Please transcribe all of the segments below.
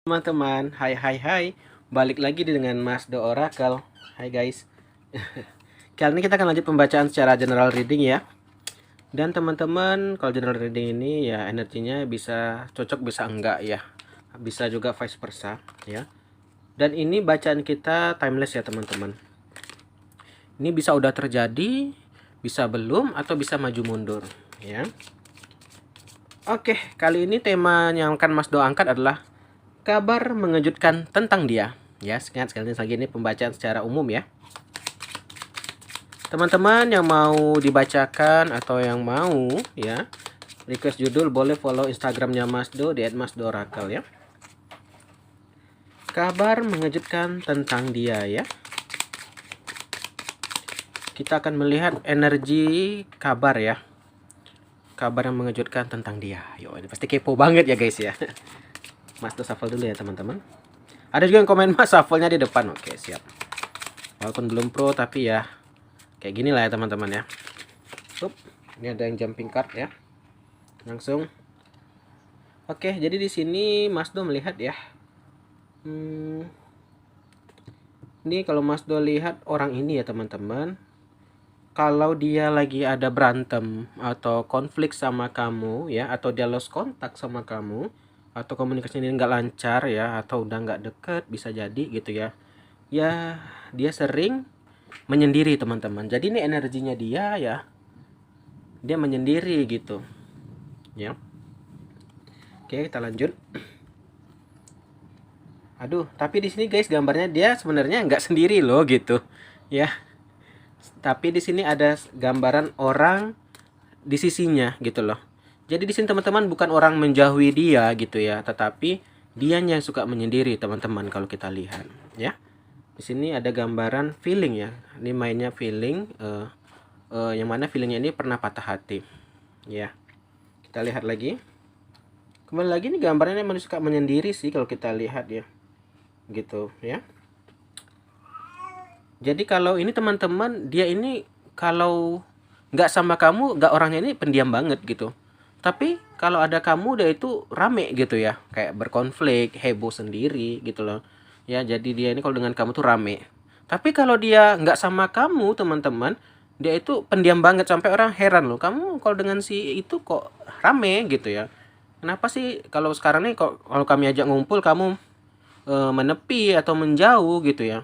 Teman-teman, hai, balik lagi dengan Mas Do Oracle. Hai guys. Kali ini kita akan lanjut pembacaan secara general reading ya. Dan teman-teman, kalau general reading ini ya energinya bisa cocok bisa enggak ya. Bisa juga vice versa ya. Dan ini bacaan kita timeless ya teman-teman. Ini bisa udah terjadi, bisa belum, atau bisa maju mundur ya. Oke, kali ini tema yang akan Mas Do angkat adalah kabar mengejutkan tentang dia. Ya, ingat sekali lagi ini pembacaan secara umum ya. Teman-teman yang mau dibacakan atau yang mau ya request judul, boleh follow Instagramnya Mas Do di @masdooracle ya. Kabar mengejutkan tentang dia ya. Kita akan melihat energi kabar ya. Kabar yang mengejutkan tentang dia. Yo, ini pasti kepo banget ya guys ya. Mas Do shuffle dulu ya teman-teman. Ada juga yang komen Mas shuffle-nya di depan. Oke, siap. Walaupun belum pro tapi ya kayak gini lah ya teman-teman ya. Ini ada yang jumping card ya. Langsung. Oke, jadi di sini Mas Do melihat ya. Ini kalau Mas Do lihat orang ini ya teman-teman. Kalau dia lagi ada berantem atau konflik sama kamu ya, atau dia lost kontak sama kamu, atau komunikasinya nggak lancar ya, atau udah nggak deket, bisa jadi gitu ya. Ya, dia sering menyendiri teman-teman. Jadi ini energinya dia ya, dia menyendiri gitu ya. Oke, kita lanjut. Aduh, tapi di sini guys gambarnya dia sebenarnya nggak sendiri loh gitu ya. Tapi di sini ada gambaran orang di sisinya gitu loh. Jadi di sini teman-teman bukan orang menjauhi dia gitu ya, tetapi dianya yang suka menyendiri teman-teman kalau kita lihat ya. Di sini ada gambaran feeling ya. Ini mainnya feeling, yang mana feelingnya ini pernah patah hati ya. Kita lihat lagi. Kembali lagi nih gambarnya memang suka menyendiri sih kalau kita lihat ya. Gitu ya. Jadi kalau ini teman-teman, dia ini kalau nggak sama kamu, nggak orangnya ini pendiam banget gitu. Tapi kalau ada kamu, dia itu rame gitu ya, kayak berkonflik, heboh sendiri gitu loh. Ya, jadi dia ini kalau dengan kamu tuh rame. Tapi kalau dia nggak sama kamu teman-teman, dia itu pendiam banget sampai orang heran loh. Kamu kalau dengan si itu kok rame gitu ya? Kenapa sih kalau sekarang nih kok kalau kami ajak ngumpul kamu menepi atau menjauh gitu ya?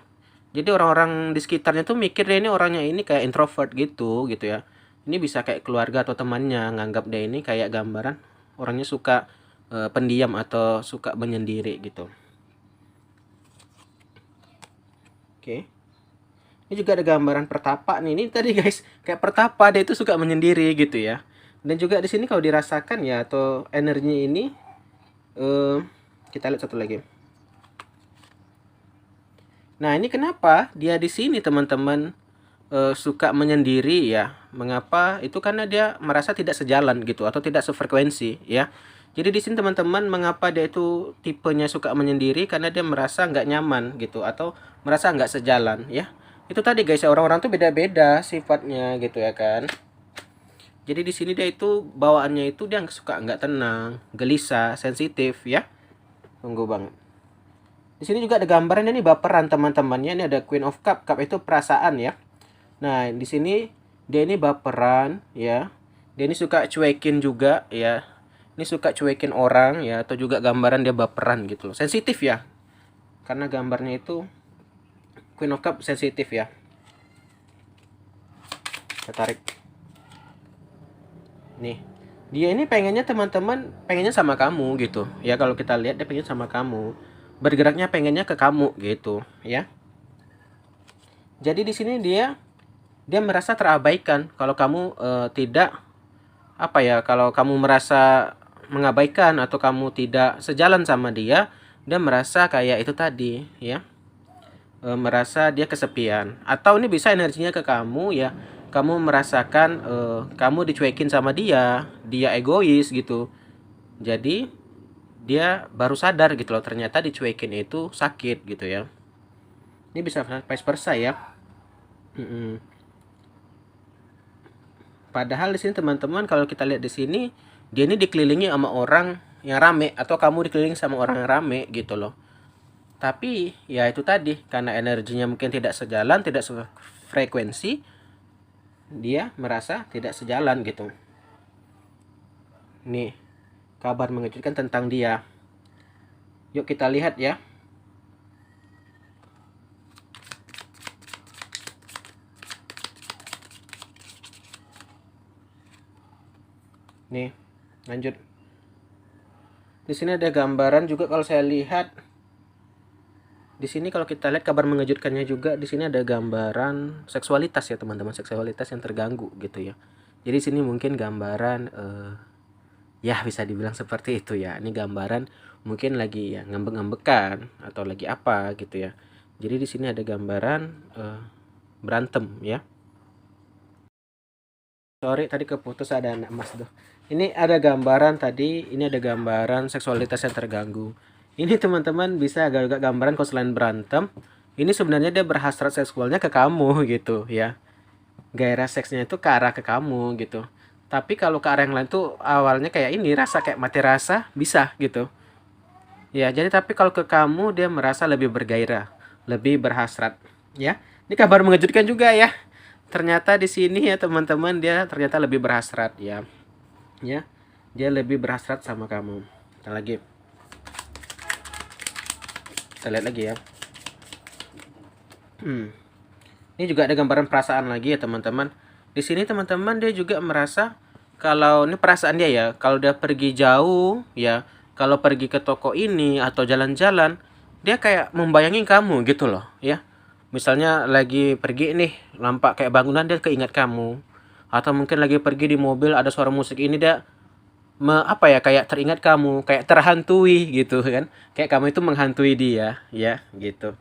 Jadi orang-orang di sekitarnya tuh mikir dia ini orangnya ini kayak introvert gitu ya. Ini bisa kayak keluarga atau temannya nganggap dia ini kayak gambaran orangnya suka pendiam atau suka menyendiri gitu. Oke. Ini juga ada gambaran pertapa nih. Ini tadi guys, kayak pertapa dia itu suka menyendiri gitu ya. Dan juga di sini kalau dirasakan ya atau energinya ini kita lihat satu lagi. Nah, ini kenapa dia di sini teman-teman suka menyendiri ya. Mengapa? Itu karena dia merasa tidak sejalan gitu atau tidak sefrekuensi ya. Jadi di sini teman-teman mengapa dia itu tipenya suka menyendiri karena dia merasa nggak nyaman gitu atau merasa nggak sejalan ya. Itu tadi guys, orang-orang tuh beda-beda sifatnya gitu ya kan. Jadi di sini dia itu bawaannya itu dia suka nggak tenang, gelisah, sensitif ya. Tunggu bang. Di sini juga ada gambarnya nih baperan teman-temannya. Ini ada Queen of Cup. Cup itu perasaan ya. Nah, di sini dia ini baperan ya. Dia ini suka cuekin juga ya. Ini suka cuekin orang ya atau juga gambaran dia baperan gitu loh. Sensitif ya. Karena gambarnya itu Queen of Cup sensitif ya. Kita tarik. Nih. Dia ini pengennya teman-teman pengennya sama kamu gitu. Ya kalau kita lihat dia pengen sama kamu. Bergeraknya pengennya ke kamu gitu ya. Jadi di sini dia merasa terabaikan kalau kamu tidak apa ya, kalau kamu merasa mengabaikan atau kamu tidak sejalan sama dia, dia merasa kayak itu tadi ya, merasa dia kesepian. Atau ini bisa energinya ke kamu ya, kamu merasakan kamu dicuekin sama dia, dia egois gitu. Jadi dia baru sadar gitu loh, ternyata dicuekin itu sakit gitu ya. Ini bisa vice versa ya. Padahal di sini teman-teman kalau kita lihat di sini dia ini dikelilingi sama orang yang rame atau kamu dikelilingi sama orang yang rame gitu loh. Tapi ya itu tadi, karena energinya mungkin tidak sejalan, tidak sefrekuensi, dia merasa tidak sejalan gitu. Nih, kabar mengejutkan tentang dia. Yuk kita lihat ya. Nih, lanjut. Di sini ada gambaran juga kalau saya lihat. Di sini kalau kita lihat kabar mengejutkannya juga, di sini ada gambaran seksualitas ya teman-teman, seksualitas yang terganggu gitu ya. Jadi sini mungkin gambaran ya bisa dibilang seperti itu ya. Ini gambaran mungkin lagi ya ngambek-ngambekan atau lagi apa gitu ya. Jadi di sini ada gambaran berantem ya. Sorry tadi keputus, ada anak mas tuh. Ini ada gambaran tadi, ini ada gambaran seksualitas yang terganggu. Ini teman-teman bisa agak-agak gambaran kalau selain berantem, ini sebenarnya dia berhasrat seksualnya ke kamu gitu ya. Gairah seksnya itu ke arah ke kamu gitu. Tapi kalau ke arah yang lain tuh awalnya kayak ini rasa kayak mati rasa bisa gitu. Ya, jadi tapi kalau ke kamu dia merasa lebih bergairah, lebih berhasrat ya. Ini kabar mengejutkan juga ya. Ternyata di sini ya teman-teman dia ternyata lebih berhasrat ya. Ya. Dia lebih berhasrat sama kamu. Kita lagi. Kita lihat lagi ya. Ini juga ada gambaran perasaan lagi ya teman-teman. Di sini teman-teman dia juga merasa kalau ini perasaan dia ya, kalau dia pergi jauh ya, kalau pergi ke toko ini atau jalan-jalan, dia kayak membayangi kamu gitu loh ya. Misalnya lagi pergi nih, nampak kayak bangunan dia keingat kamu. Atau mungkin lagi pergi di mobil ada suara musik ini dia apa ya kayak teringat kamu, kayak terhantui gitu kan. Kayak kamu itu menghantui dia ya gitu.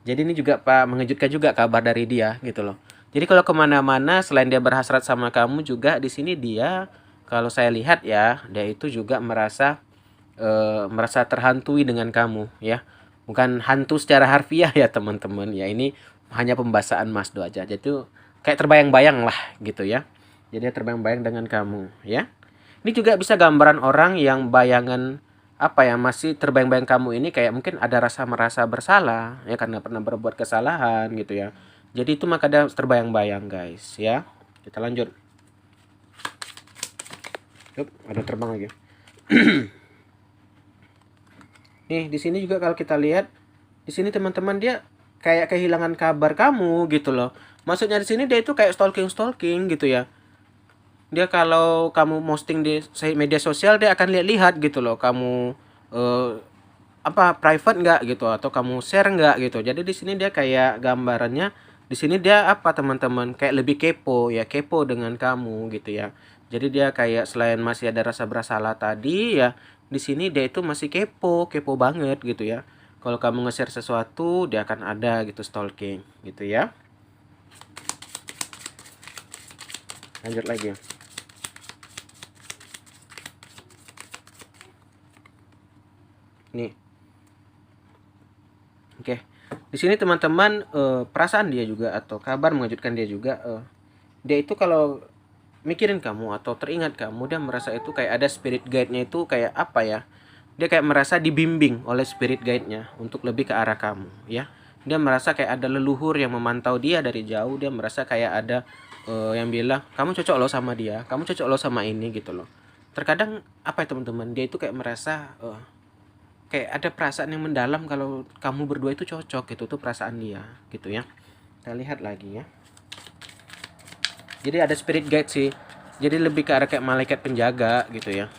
Jadi ini juga Pak mengejutkan juga kabar dari dia gitu loh. Jadi kalau kemana-mana selain dia berhasrat sama kamu juga di sini dia kalau saya lihat ya dia itu juga merasa terhantui dengan kamu ya. Bukan hantu secara harfiah ya teman-teman ya, ini hanya pembahasan Mas Do aja. Jadi itu kayak terbayang-bayang lah gitu ya. Jadi dia terbayang-bayang dengan kamu ya. Ini juga bisa gambaran orang yang bayangan apa ya masih terbayang-bayang kamu ini kayak mungkin ada rasa merasa bersalah ya karena pernah berbuat kesalahan gitu ya. Jadi itu maka dia terbayang-bayang guys ya. Kita lanjut. Yup, ada terbang lagi. Nih di sini juga kalau kita lihat di sini teman-teman dia kayak kehilangan kabar kamu gitu loh. Maksudnya di sini dia itu kayak stalking gitu ya. Dia kalau kamu posting di media sosial dia akan lihat-lihat gitu loh kamu apa private nggak gitu atau kamu share nggak gitu. Jadi di sini dia kayak gambarannya di sini dia apa teman-teman kayak lebih kepo ya, kepo dengan kamu gitu ya. Jadi dia kayak selain masih ada rasa bersalah tadi ya, di sini dia itu masih kepo, kepo banget gitu ya. Kalau kamu nge-share sesuatu dia akan ada gitu stalking gitu ya. Lanjut lagi. Nih. Oke. Di sini teman-teman perasaan dia juga atau kabar mengejutkan dia juga dia itu kalau mikirin kamu atau teringat kamu dia merasa itu kayak ada spirit guide-nya itu kayak apa ya? Dia kayak merasa dibimbing oleh spirit guide-nya untuk lebih ke arah kamu ya. Dia merasa kayak ada leluhur yang memantau dia dari jauh, dia merasa kayak ada yang bilang kamu cocok loh sama dia, kamu cocok loh sama ini gitu loh. Terkadang apa ya teman-teman, dia itu kayak merasa kayak ada perasaan yang mendalam kalau kamu berdua itu cocok gitu tuh perasaan dia gitu ya. Kita lihat lagi ya. Jadi ada spirit guide sih. Jadi lebih ke arah kayak malaikat penjaga gitu ya.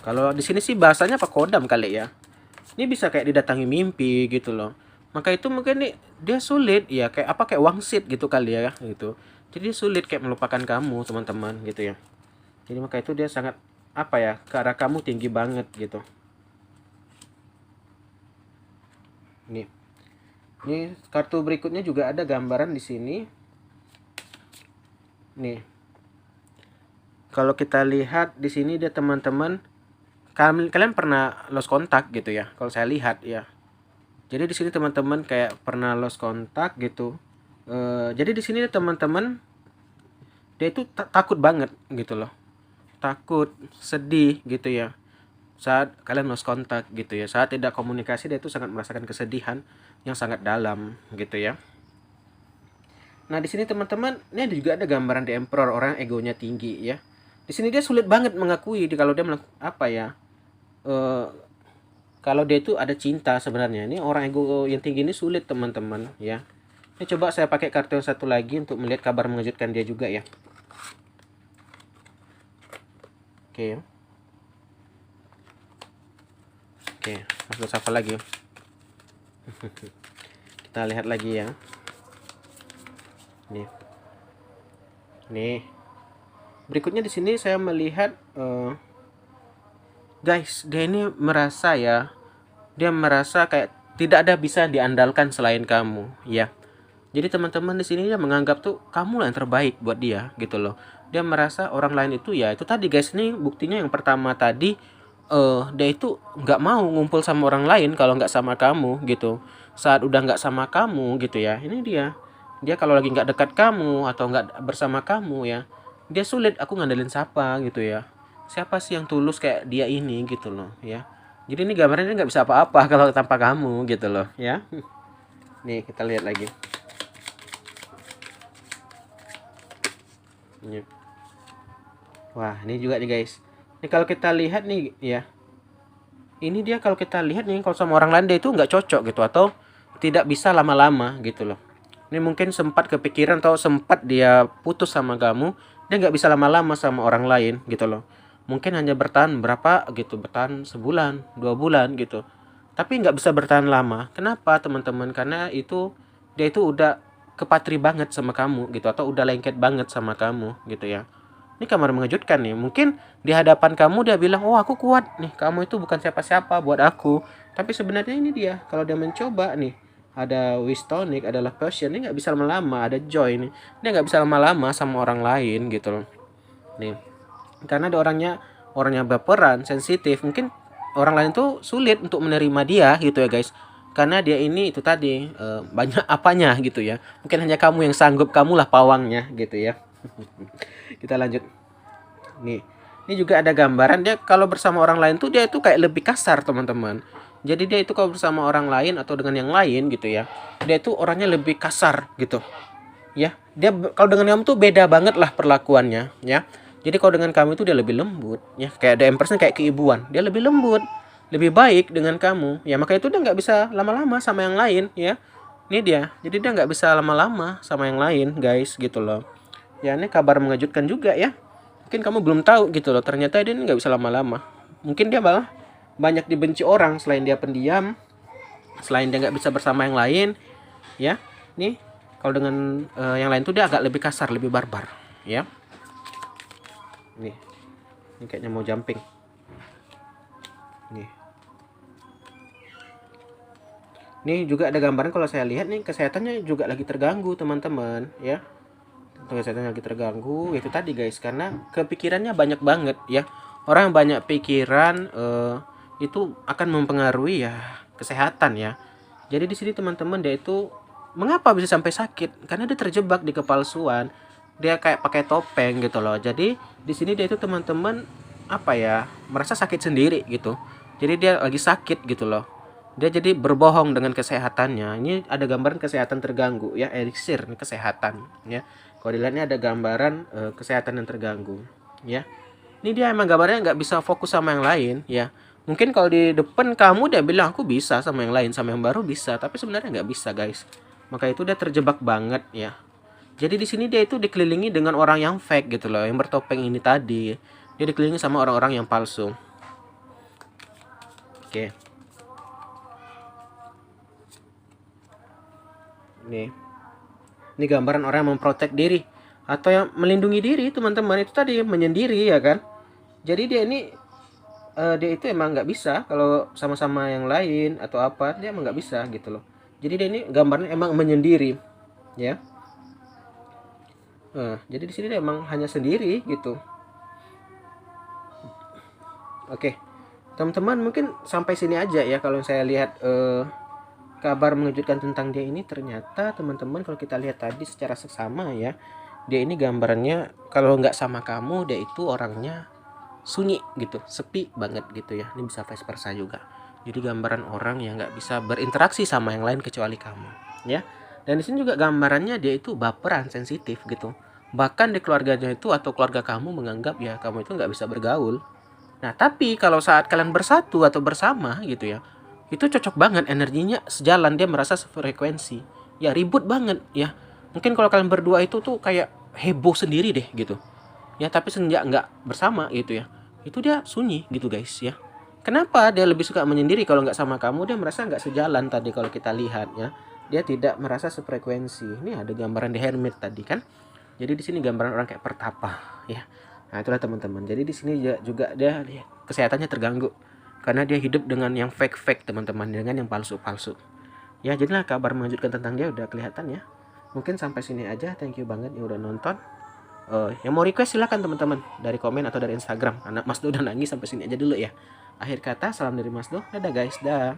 Kalau di sini sih bahasanya apa kodam kali ya. Ini bisa kayak didatangi mimpi gitu loh. Maka itu mungkin nih dia sulit ya kayak apa kayak wangsit gitu kali ya gitu. Jadi sulit kayak melupakan kamu teman-teman gitu ya. Jadi maka itu dia sangat apa ya ke arah kamu tinggi banget gitu. Nih. Ini kartu berikutnya juga ada gambaran di sini. Nih. Kalau kita lihat di sini dia teman-teman kalian pernah lost kontak gitu ya. Kalau saya lihat ya. Jadi di sini teman-teman kayak pernah lost kontak gitu. Jadi di sini teman-teman dia itu takut banget gitu loh. Takut, sedih gitu ya. saat kalian lost kontak gitu ya, saat tidak komunikasi, dia itu sangat merasakan kesedihan yang sangat dalam gitu ya. Nah, di sini teman-teman, ini juga ada gambaran The Emperor, orang egonya tinggi ya. Di sini dia sulit banget mengakui kalau dia apa ya, kalau dia itu ada cinta sebenarnya. Ini orang ego yang tinggi ini sulit teman-teman ya. Ini coba saya pakai kartu yang satu lagi untuk melihat kabar mengejutkan dia juga ya. Oke. Oke, masuk shuffle lagi. Kita lihat lagi ya. Nih. Berikutnya di sini saya melihat guys, dia ini merasa ya, dia merasa kayak tidak ada bisa diandalkan selain kamu ya. Jadi teman-teman di sini dia menganggap tuh kamu lah yang terbaik buat dia gitu loh. Dia merasa orang lain itu ya itu tadi guys, nih buktinya yang pertama tadi, dia itu nggak mau ngumpul sama orang lain kalau nggak sama kamu gitu. Saat udah nggak sama kamu gitu ya, ini dia kalau lagi nggak dekat kamu atau nggak bersama kamu ya, dia sulit, aku ngandelin siapa gitu ya. Siapa sih yang tulus kayak dia ini gitu loh ya. Jadi ini gambarnya dia nggak bisa apa-apa kalau tanpa kamu gitu loh ya. Nih kita lihat lagi. Ini. Wah, ini juga nih guys. Ini kalau kita lihat nih ya. Ini dia kalau kita lihat nih, kalau sama orang lain dia itu nggak cocok gitu, atau tidak bisa lama-lama gitu loh. Ini mungkin sempat kepikiran atau sempat dia putus sama kamu, dia nggak bisa lama-lama sama orang lain gitu loh. Mungkin hanya bertahan berapa gitu, bertahan sebulan, 2 bulan gitu. Tapi nggak bisa bertahan lama. Kenapa teman-teman? Karena itu dia itu udah kepatri banget sama kamu gitu, atau udah lengket banget sama kamu gitu ya. Ini kamar mengejutkan nih. Mungkin di hadapan kamu dia bilang, oh aku kuat nih, kamu itu bukan siapa-siapa buat aku. Tapi sebenarnya ini dia, kalau dia mencoba nih, ada wish tonic, ada love potion, ini nggak bisa lama-lama, ada joy nih. Dia nggak bisa lama-lama sama orang lain gitu loh. Nih, karena ada orangnya baperan, sensitif. Mungkin orang lain tuh sulit untuk menerima dia gitu ya guys. Karena dia ini itu tadi banyak apanya gitu ya. Mungkin hanya kamu yang sanggup, kamulah pawangnya gitu ya. Kita lanjut. Nih, ini juga ada gambaran dia kalau bersama orang lain tuh dia itu kayak lebih kasar teman-teman. Jadi dia itu kalau bersama orang lain atau dengan yang lain gitu ya, dia itu orangnya lebih kasar gitu. Ya, dia kalau dengan kamu tuh beda banget lah perlakuannya ya. Jadi kalau dengan kamu itu dia lebih lembut ya, kayak ada empressnya kayak keibuan. Dia lebih lembut, lebih baik dengan kamu. Ya maka itu dia nggak bisa lama-lama sama yang lain ya. Ini dia. Jadi dia nggak bisa lama-lama sama yang lain guys gitu loh. Ya ini kabar mengejutkan juga ya. Mungkin kamu belum tahu gitu loh, ternyata dia nggak bisa lama-lama. Mungkin dia malah banyak dibenci orang, selain dia pendiam, selain dia nggak bisa bersama yang lain ya. Nih kalau dengan yang lain tuh dia agak lebih kasar, lebih barbar ya. Nih, ini kayaknya mau jumping nih. Nih juga ada gambaran, kalau saya lihat nih kesehatannya juga lagi terganggu teman-teman ya. Kesehatannya lagi terganggu itu tadi guys, karena kepikirannya banyak banget ya. Orang yang banyak pikiran itu akan mempengaruhi ya kesehatan ya. Jadi di sini teman-teman, dia itu mengapa bisa sampai sakit? Karena dia terjebak di kepalsuan. Dia kayak pakai topeng gitu loh. Jadi di sini dia itu teman-teman apa ya, merasa sakit sendiri gitu. Jadi dia lagi sakit gitu loh. Dia jadi berbohong dengan kesehatannya. Ini ada gambaran kesehatan terganggu ya, eliksir nih kesehatan ya. Kalau dilihatnya ada gambaran kesehatan yang terganggu ya. Ini dia emang gambarnya nggak bisa fokus sama yang lain ya. Mungkin kalau di depan kamu dia bilang aku bisa sama yang lain, sama yang baru bisa, tapi sebenarnya nggak bisa guys. Maka itu dia terjebak banget ya. Jadi di sini dia itu dikelilingi dengan orang yang fake gitu loh, yang bertopeng ini tadi. Dia dikelilingi sama orang-orang yang palsu. Oke. Ini gambaran orang yang memprotek diri atau yang melindungi diri teman-teman, itu tadi menyendiri ya kan. Jadi dia ini dia itu emang nggak bisa kalau sama-sama yang lain atau apa, dia emang nggak bisa gitu loh. Jadi dia ini gambarnya emang menyendiri ya. Jadi di sini dia emang hanya sendiri gitu. Oke teman-teman, mungkin sampai sini aja ya kalau saya lihat kabar mengejutkan tentang dia ini. Ternyata teman-teman kalau kita lihat tadi secara seksama ya, dia ini gambarannya kalau nggak sama kamu, dia itu orangnya sunyi gitu, sepi banget gitu ya. Ini bisa vice versa juga. Jadi gambaran orang yang nggak bisa berinteraksi sama yang lain kecuali kamu, ya. Dan di sini juga gambarannya dia itu baperan, sensitif gitu. Bahkan di keluarganya itu atau keluarga kamu menganggap ya kamu itu nggak bisa bergaul. Nah, tapi kalau saat kalian bersatu atau bersama gitu ya, itu cocok banget energinya sejalan, dia merasa sefrekuensi. Ya ribut banget ya. Mungkin kalau kalian berdua itu tuh kayak heboh sendiri deh gitu. Ya, tapi semenjak nggak bersama gitu ya, itu dia sunyi gitu guys ya. Kenapa dia lebih suka menyendiri kalau nggak sama kamu? Dia merasa nggak sejalan tadi kalau kita lihat ya. Dia tidak merasa sefrekuensi. Ini ada gambaran di hermit tadi kan. Jadi di sini gambaran orang kayak pertapa ya. Nah, itulah teman-teman. Jadi di sini juga dia kesehatannya terganggu karena dia hidup dengan yang fake-fake teman-teman, dengan yang palsu-palsu. Ya, jadilah kabar mengejutkan tentang dia udah kelihatan ya. Mungkin sampai sini aja. Thank you banget yang udah nonton. Yang mau request silakan teman-teman dari komen atau dari Instagram. Anak Mas Do udah nangis, sampai sini aja dulu ya. Akhir kata, salam dari Mas Do. Dadah guys, dah.